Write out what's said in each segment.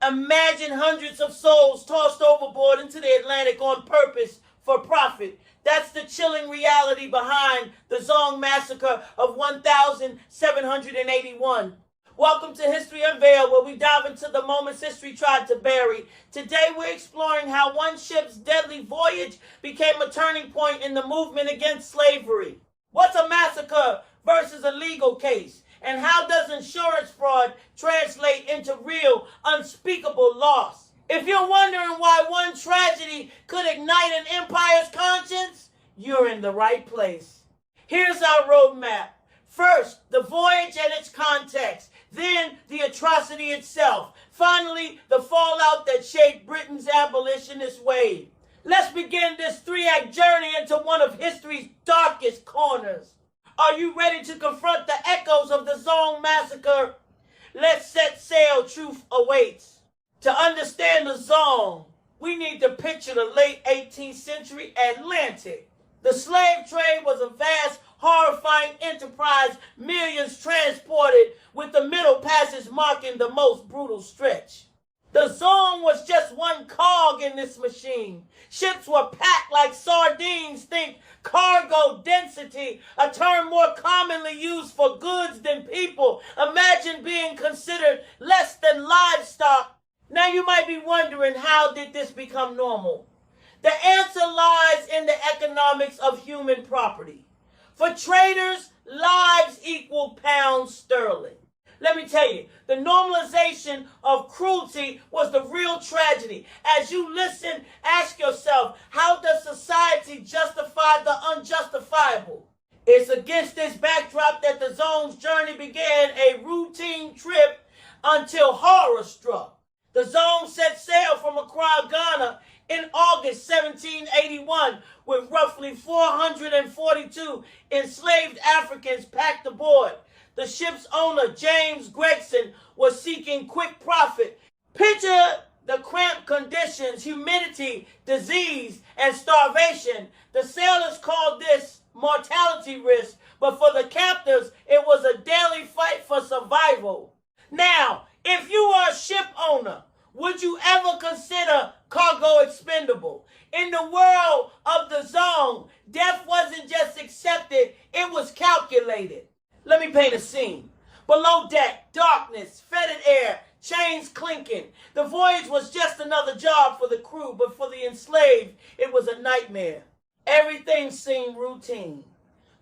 Imagine hundreds of souls tossed overboard into the Atlantic on purpose for profit. That's the chilling reality behind the Zong Massacre of 1781. Welcome to History Unveiled, where we dive into the moments history tried to bury. Today we're exploring how one ship's deadly voyage became a turning point in the movement against slavery. What's a massacre versus a legal case? And how does insurance fraud translate into real, unspeakable loss? If you're wondering why one tragedy could ignite an empire's conscience, you're in the right place. Here's our roadmap. First, the voyage and its context. Then, the atrocity itself. Finally, the fallout that shaped Britain's abolitionist wave. Let's begin this three-act journey into one of history's darkest corners. Are you ready to confront the echoes of the Zong Massacre? Let's set sail. Truth awaits. To understand the Zong, we need to picture the late 18th century Atlantic. The slave trade was a vast, horrifying enterprise, millions transported, with the Middle Passage marking the most brutal stretch. The Zong was just one cog in this machine. Ships were packed like sardines. Think cargo density, a term more commonly used for goods than people. Imagine being considered less than livestock. Now you might be wondering, how did this become normal? The answer lies in the economics of human property. For traders, lives equal pounds sterling. Let me tell you, the normalization of cruelty was the real tragedy. As you listen, ask yourself, how does society justify the unjustifiable? It's against this backdrop that the Zong's journey began, a routine trip until horror struck. The Zong set sail from Accra, Ghana in August 1781 with roughly 442 enslaved Africans packed aboard. The ship's owner, James Gregson, was seeking quick profit. Picture the cramped conditions, humidity, disease, and starvation. The sailors called this mortality risk, but for the captors, it was a daily fight for survival. Now, if you are a ship owner, would you ever consider cargo expendable? In the world of the Zong, death wasn't just accepted, it was calculated. Let me paint a scene. Below deck, darkness, fetid air, chains clinking. The voyage was just another job for the crew, but for the enslaved, it was a nightmare. Everything seemed routine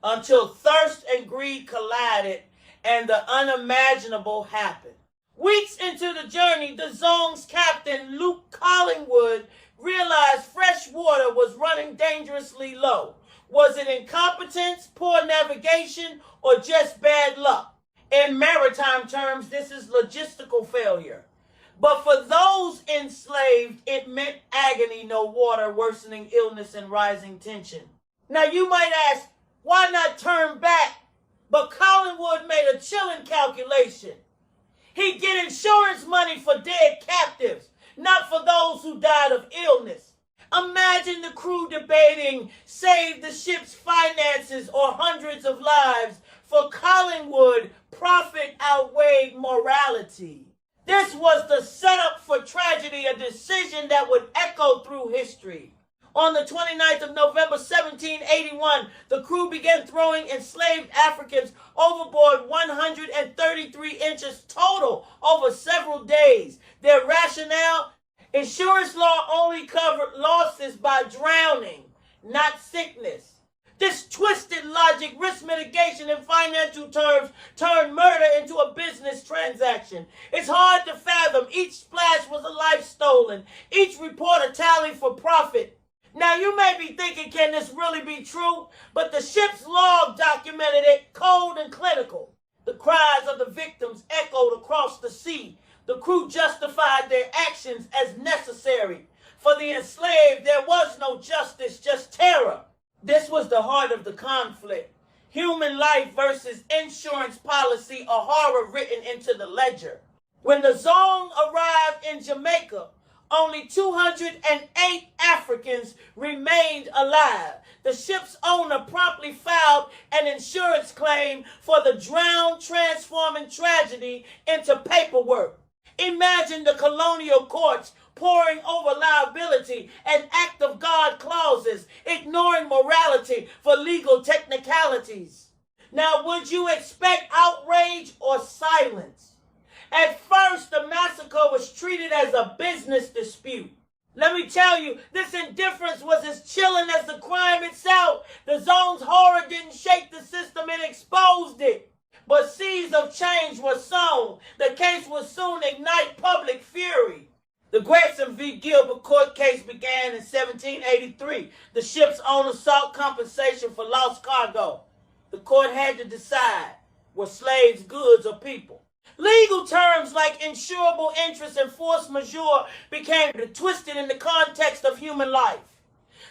until thirst and greed collided and the unimaginable happened. Weeks into the journey, the Zong's captain, Luke Collingwood, realized fresh water was running dangerously low. Was it incompetence, poor navigation, or just bad luck? In maritime terms, this is logistical failure. But for those enslaved, it meant agony, no water, worsening illness, and rising tension. Now you might ask, why not turn back? But Collingwood made a chilling calculation. He'd get insurance money for dead captives, not for those who died of illness. Imagine the crew debating, save the ship's finances or hundreds of lives. For Collingwood, profit outweighed morality. This was the setup for tragedy, a decision that would echo through history. On the 29th of November 1781, the crew began throwing enslaved Africans overboard 133 inches total over several days. Their rationale? Insurance law only covered losses by drowning, not sickness. This twisted logic, risk mitigation in financial terms, turned murder into a business transaction. It's hard to fathom. Each splash was a life stolen. Each report a tally for profit. Now you may be thinking, can this really be true? But the ship's log documented it, cold and clinical. The cries of the victims echoed across the sea. The crew justified their actions as necessary. For the enslaved, there was no justice, just terror. This was the heart of the conflict. Human life versus insurance policy, a horror written into the ledger. When the Zong arrived in Jamaica, only 208 Africans remained alive. The ship's owner promptly filed an insurance claim for the drowned, transforming tragedy into paperwork. Imagine the colonial courts poring over liability and act of God clauses, ignoring morality for legal technicalities. Now, would you expect outrage or silence? At first, the massacre was treated as a business dispute. Let me tell you, this indifference was as chilling as the crime itself. The Zong's horror didn't shake the system, it exposed it. But seeds of change were sown. The case would soon ignite public fury. The Grayson v. Gilbert court case began in 1783. The ship's owner sought compensation for lost cargo. The court had to decide, were slaves goods or people? Legal terms like insurable interest and force majeure became twisted in the context of human life.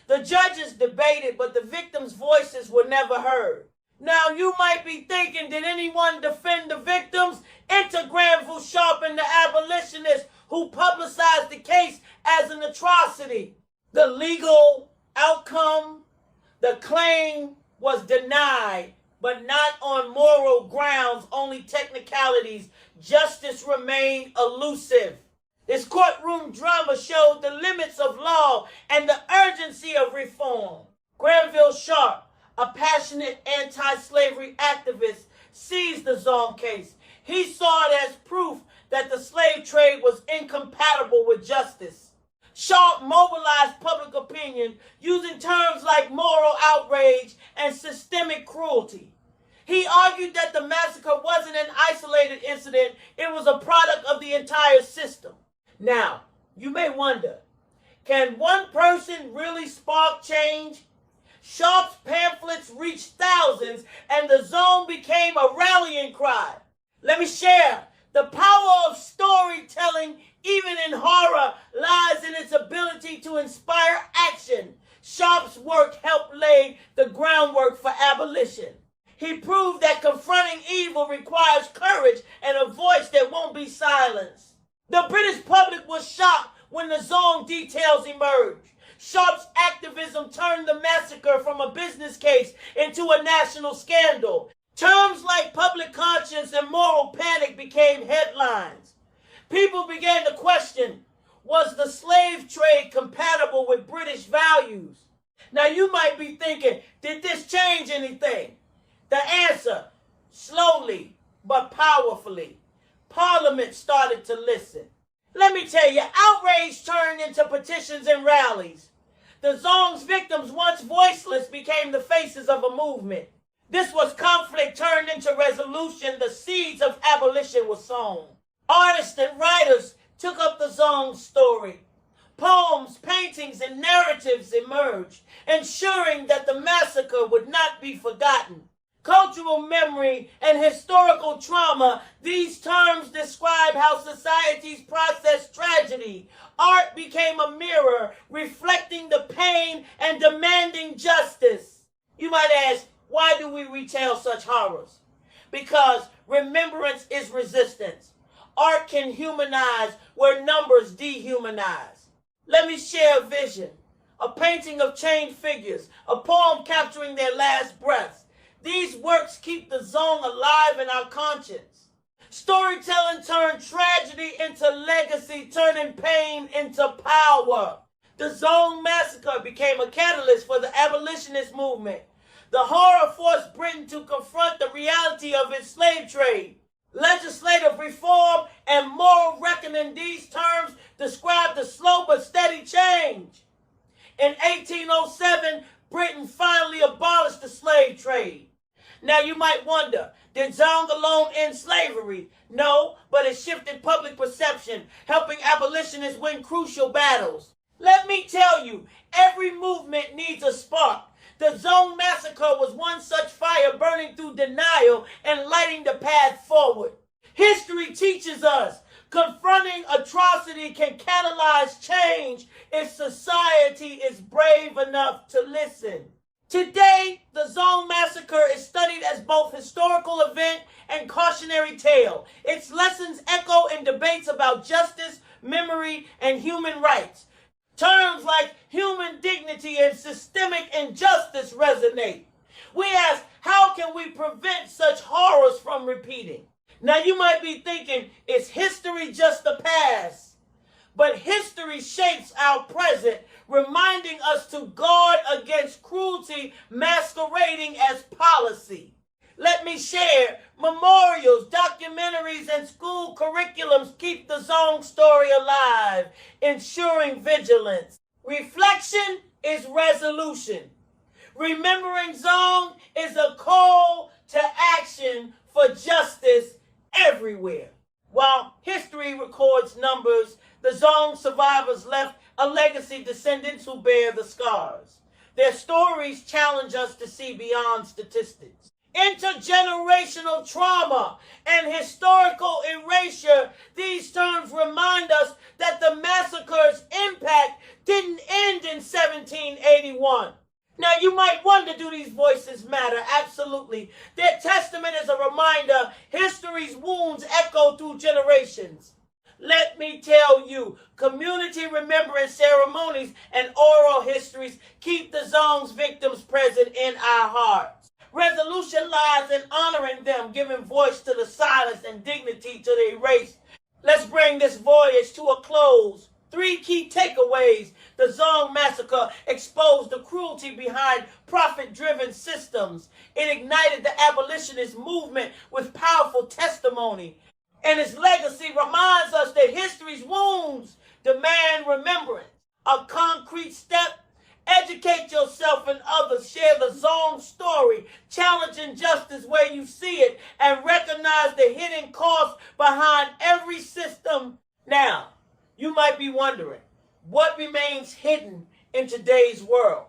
The judges debated, but the victims' voices were never heard. Now, you might be thinking, did anyone defend the victims? Enter Granville Sharp and the abolitionist who publicized the case as an atrocity. The legal outcome, the claim was denied, but not on moral grounds, only technicalities. Justice remained elusive. This courtroom drama showed the limits of law and the urgency of reform. Granville Sharp, a passionate anti-slavery activist, seized the Zong case. He saw it as proof that the slave trade was incompatible with justice. Sharp mobilized public opinion using terms like moral outrage and systemic cruelty. He argued that the massacre wasn't an isolated incident, it was a product of the entire system. Now, you may wonder, can one person really spark change? Sharp's pamphlets reached thousands, and the Zong became a rallying cry. Let me share. The power of storytelling, even in horror, lies in its ability to inspire action. Sharp's work helped lay the groundwork for abolition. He proved that confronting evil requires courage and a voice that won't be silenced. The British public was shocked when the Zong details emerged. Sharp's activism turned the massacre from a business case into a national scandal. Terms like public conscience and moral panic became headlines. People began to question, was the slave trade compatible with British values? Now you might be thinking, did this change anything? The answer, slowly but powerfully. Parliament started to listen. Let me tell you, outrage turned into petitions and rallies. The Zong's victims, once voiceless, became the faces of a movement. This was conflict turned into resolution. The seeds of abolition were sown. Artists and writers took up the Zong story. Poems, paintings, and narratives emerged, ensuring that the massacre would not be forgotten. Cultural memory and historical trauma, these terms describe how societies process tragedy. Art became a mirror, reflecting the pain and demanding justice. You might ask, why do we retell such horrors? Because remembrance is resistance. Art can humanize where numbers dehumanize. Let me share a vision. A painting of chained figures, a poem capturing their last breaths. These works keep the Zong alive in our conscience. Storytelling turned tragedy into legacy, turning pain into power. The Zong massacre became a catalyst for the abolitionist movement. The horror forced Britain to confront the reality of its slave trade. Legislative reform and moral reckoning, these terms describe the slow but steady change. In 1807, Britain finally abolished the slave trade. Now you might wonder, did Zong alone end slavery? No, but it shifted public perception, helping abolitionists win crucial battles. Let me tell you, every movement needs a spark. The Zong massacre was one such fire burning through denial and lighting the path forward. History teaches us confronting atrocity can catalyze change if society is brave enough to listen. Today, the Zong massacre is studied as both historical event and cautionary tale. Its lessons echo in debates about justice, memory, and human rights. Terms like human dignity and systemic injustice resonate. We ask, how can we prevent such horrors from repeating? Now you might be thinking, is history just the past? But history shapes our present, reminding us to guard against cruelty masquerading as policy. Let me share, memorials, documentaries, and school curriculums keep the Zong story alive, ensuring vigilance. Reflection is resolution. Remembering Zong is a call to action for justice everywhere. While history records numbers, the Zong survivors left a legacy descendants who bear the scars. Their stories challenge us to see beyond statistics. Intergenerational trauma and historical erasure, these terms remind us that the massacre's impact didn't end in 1781. Now you might wonder, do these voices matter? Absolutely. Their testament is a reminder history's wounds echo through generations. Let me tell you, community remembrance ceremonies and oral histories keep the Zong's victims present in our hearts. Resolution lies in honoring them, giving voice to the silence and dignity to the erased. Let's bring this voyage to a close. 3 key takeaways. The Zong Massacre exposed the cruelty behind profit-driven systems. It ignited the abolitionist movement with powerful testimony. And its legacy reminds us that history's wounds demand remembrance. A concrete step: educate yourself and others. Share the Zong story. Challenge injustice where you see it. And recognize the hidden cost behind every system. Now, you might be wondering, what remains hidden in today's world?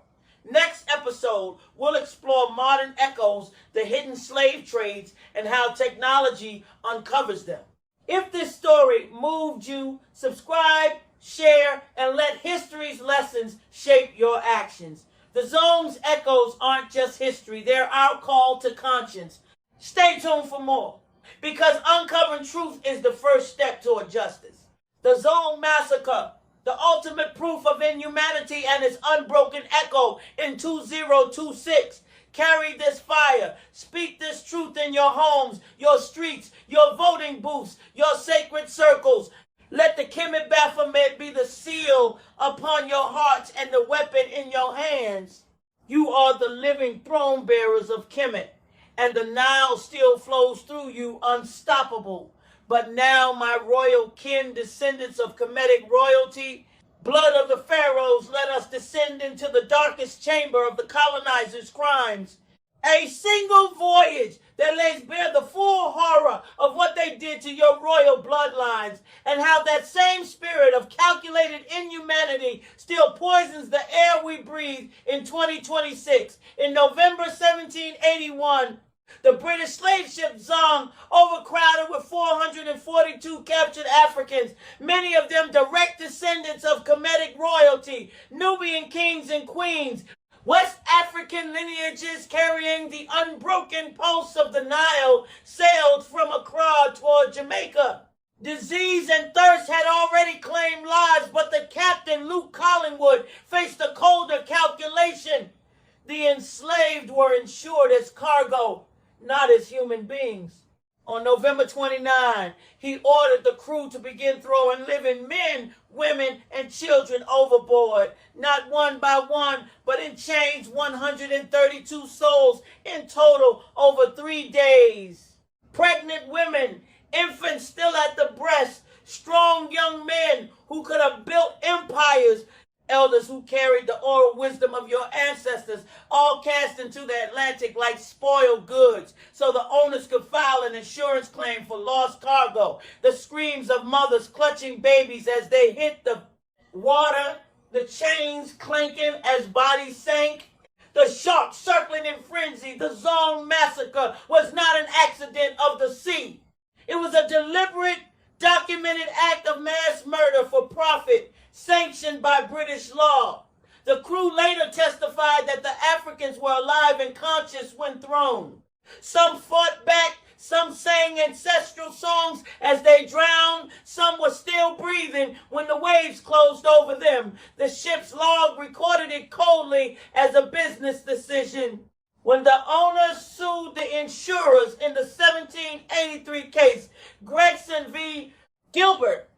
Next episode, we'll explore modern echoes, the hidden slave trades, and how technology uncovers them. If this story moved you, subscribe, share, and let history's lessons shape your actions. The Zong's echoes aren't just history, they're our call to conscience. Stay tuned for more, because uncovering truth is the first step toward justice. The Zong Massacre, the ultimate proof of inhumanity and its unbroken echo in 2026. Carry this fire. Speak this truth in your homes, your streets, your voting booths, your sacred circles. Let the Kemet Baphomet be the seal upon your hearts and the weapon in your hands. You are the living throne bearers of Kemet, and the Nile still flows through you unstoppable. But now, my royal kin, descendants of Kemetic royalty, blood of the pharaohs, let us descend into the darkest chamber of the colonizers' crimes. A single voyage that lays bare the full horror of what they did to your royal bloodlines, and how that same spirit of calculated inhumanity still poisons the air we breathe in 2026. In November 1781, the British slave ship Zong, overcrowded with 442 captured Africans, many of them direct descendants of Kemetic royalty, Nubian kings and queens, West African lineages carrying the unbroken pulse of the Nile, sailed from Accra toward Jamaica. Disease and thirst had already claimed lives, but the captain, Luke Collingwood, faced a colder calculation. The enslaved were insured as cargo, not as human beings. On November 29, he ordered the crew to begin throwing living men, women, and children overboard, not one by one, but in chains, 132 souls in total over 3 days. Pregnant women, infants still at the breast, strong young men who could have built empires, elders who carried the oral wisdom of your ancestors, all cast into the Atlantic like spoiled goods, so the owners could file an insurance claim for lost cargo. The screams of mothers clutching babies as they hit the water, the chains clanking as bodies sank, the sharks circling in frenzy. The Zong Massacre was not an accident of the sea. It was a deliberate, documented act of mass murder for profit, sanctioned by British law. The crew later testified that the Africans were alive and conscious when thrown. Some fought back, some sang ancestral songs as they drowned, some were still breathing when the waves closed over them. The ship's log recorded it coldly as a business decision. When the owners sued the insurers in the 1783 case, Gregson v. Gilbert,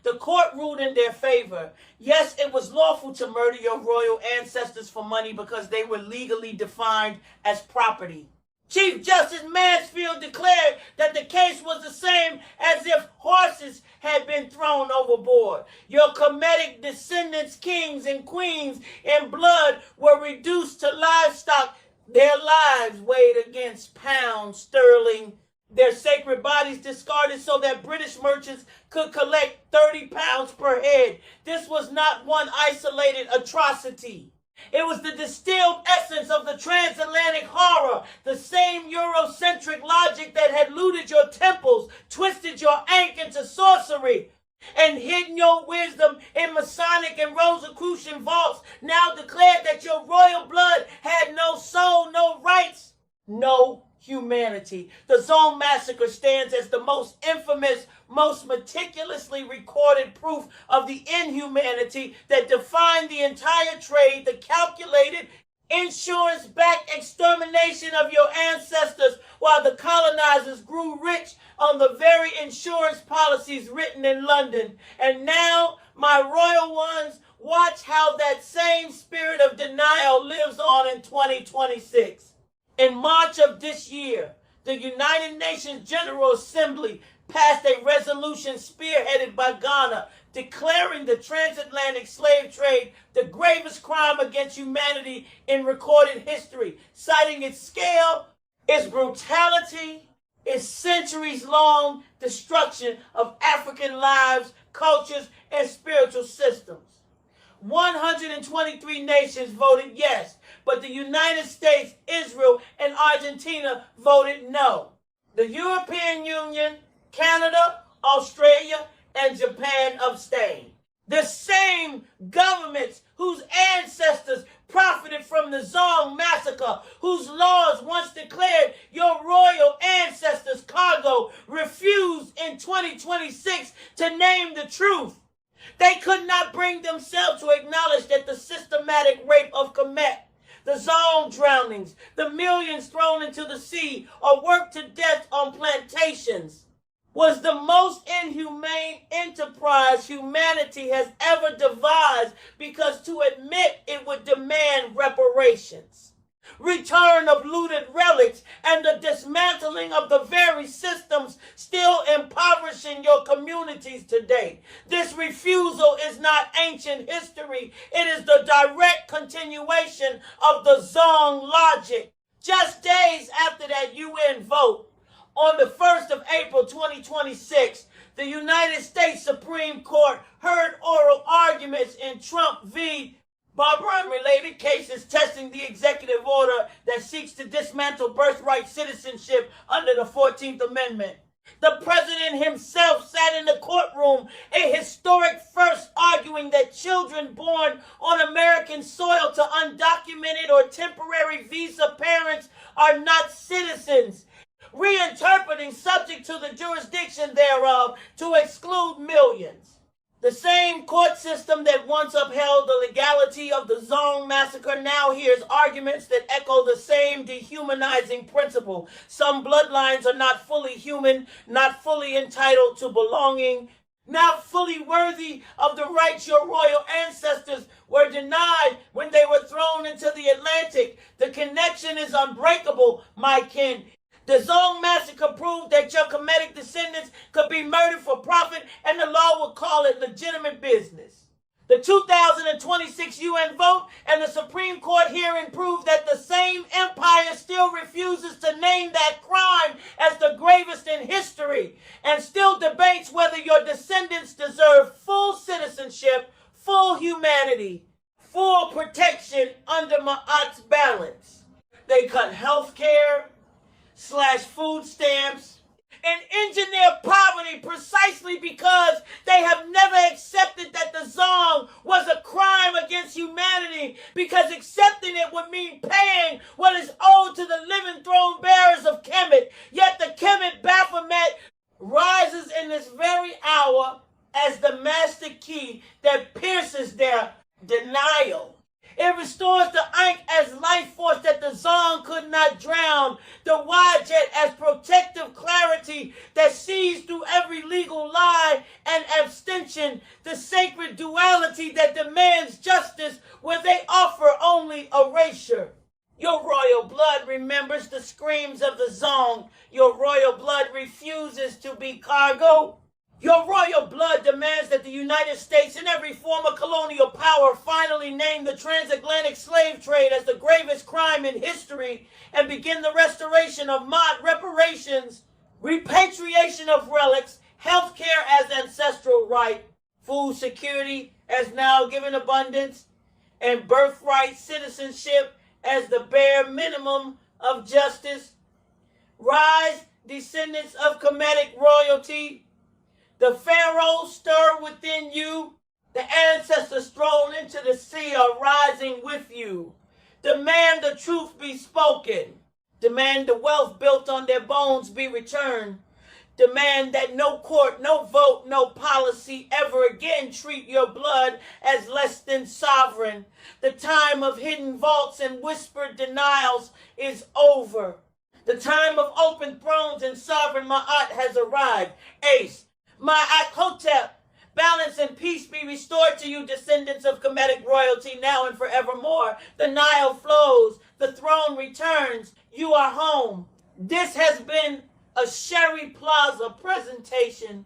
the court ruled in their favor. Yes, it was lawful to murder your royal ancestors for money because they were legally defined as property. Chief Justice Mansfield declared that the case was the same as if horses had been thrown overboard. Your Kemetic descendants, kings and queens in blood, were reduced to livestock, their lives weighed against pounds sterling, their sacred bodies discarded so that British merchants could collect 30 pounds per head. This was not one isolated atrocity. It was the distilled essence of the transatlantic horror, the same Eurocentric logic that had looted your temples, twisted your ankh into sorcery, and hidden your wisdom in Masonic and Rosicrucian vaults, now declared that your royal blood had no soul, no rights, no humanity. The Zong Massacre stands as the most infamous, most meticulously recorded proof of the inhumanity that defined the entire trade, the calculated, insurance-backed extermination of your ancestors while the colonizers grew rich on the very insurance policies written in London. And now, my royal ones, watch how that same spirit of denial lives on in 2026. In March of this year, the United Nations General Assembly passed a resolution spearheaded by Ghana declaring the transatlantic slave trade the gravest crime against humanity in recorded history, citing its scale, its brutality, its centuries-long destruction of African lives, cultures, and spiritual systems. 123 nations voted yes, but the United States, Israel, and Argentina voted no. The European Union, Canada, Australia, and Japan abstained. The same governments whose ancestors profited from the Zong Massacre, whose laws once declared your royal ancestors' cargo, refused in 2026 to name the truth. They could not bring themselves to acknowledge that the systematic rape of Kemet, the Zong drownings, the millions thrown into the sea or worked to death on plantations, was the most inhumane enterprise humanity has ever devised, because to admit it would demand reparations, return of looted relics, and the dismantling of the very systems still impoverishing your communities today. This refusal is not ancient history. It is the direct continuation of the Zong logic. Just days after that UN vote, on the 1st of April 2026, the United States Supreme Court heard oral arguments in Trump v. Barbara and related cases, testing the executive order that seeks to dismantle birthright citizenship under the 14th Amendment. The president himself sat in the courtroom, a historic first, arguing that children born on American soil to undocumented or temporary visa parents are not citizens, reinterpreting subject to the jurisdiction thereof to exclude millions. The same court system that once upheld the legality of the Zong Massacre now hears arguments that echo the same dehumanizing principle. Some bloodlines are not fully human, not fully entitled to belonging, not fully worthy of the rights your royal ancestors were denied when they were thrown into the Atlantic. The connection is unbreakable, my kin. The Zong Massacre proved that your Kemetic descendants could be murdered for profit, and the law would call it legitimate business. The 2026 UN vote and the Supreme Court hearing proved that the same empire still refuses to name that crime as the gravest in history, and still debates whether your descendants deserve full citizenship, full humanity, full protection under Ma'at's balance. They cut health care, slash food stamps, and engineer poverty precisely because they have never accepted that the Zong was a crime against humanity, because accepting it would mean paying what is owed to the living throne bearers of Kemet. Yet the Kemet Baphomet rises in this very hour as the master key that pierces their denial. It restores the Ankh as life force that the Zong could not drown, the Wajet as protective clarity that sees through every legal lie and abstention, the sacred duality that demands justice where they offer only erasure. Your royal blood remembers the screams of the Zong. Your royal blood refuses to be cargo. Your royal blood demands that the United States and every former colonial power finally name the transatlantic slave trade as the gravest crime in history and begin the restoration of mod reparations, repatriation of relics, healthcare as ancestral right, food security as now given abundance, and birthright citizenship as the bare minimum of justice. Rise, descendants of Kemetic royalty. The pharaohs stir within you. The ancestors thrown into the sea are rising with you. Demand the truth be spoken. Demand the wealth built on their bones be returned. Demand that no court, no vote, no policy ever again treat your blood as less than sovereign. The time of hidden vaults and whispered denials is over. The time of open thrones and sovereign Ma'at has arrived. Ace, Ma'at Hotep, balance and peace be restored to you, descendants of Kemetic royalty, now and forevermore. The Nile flows, the throne returns, you are home. This has been a Sherry Plaza presentation.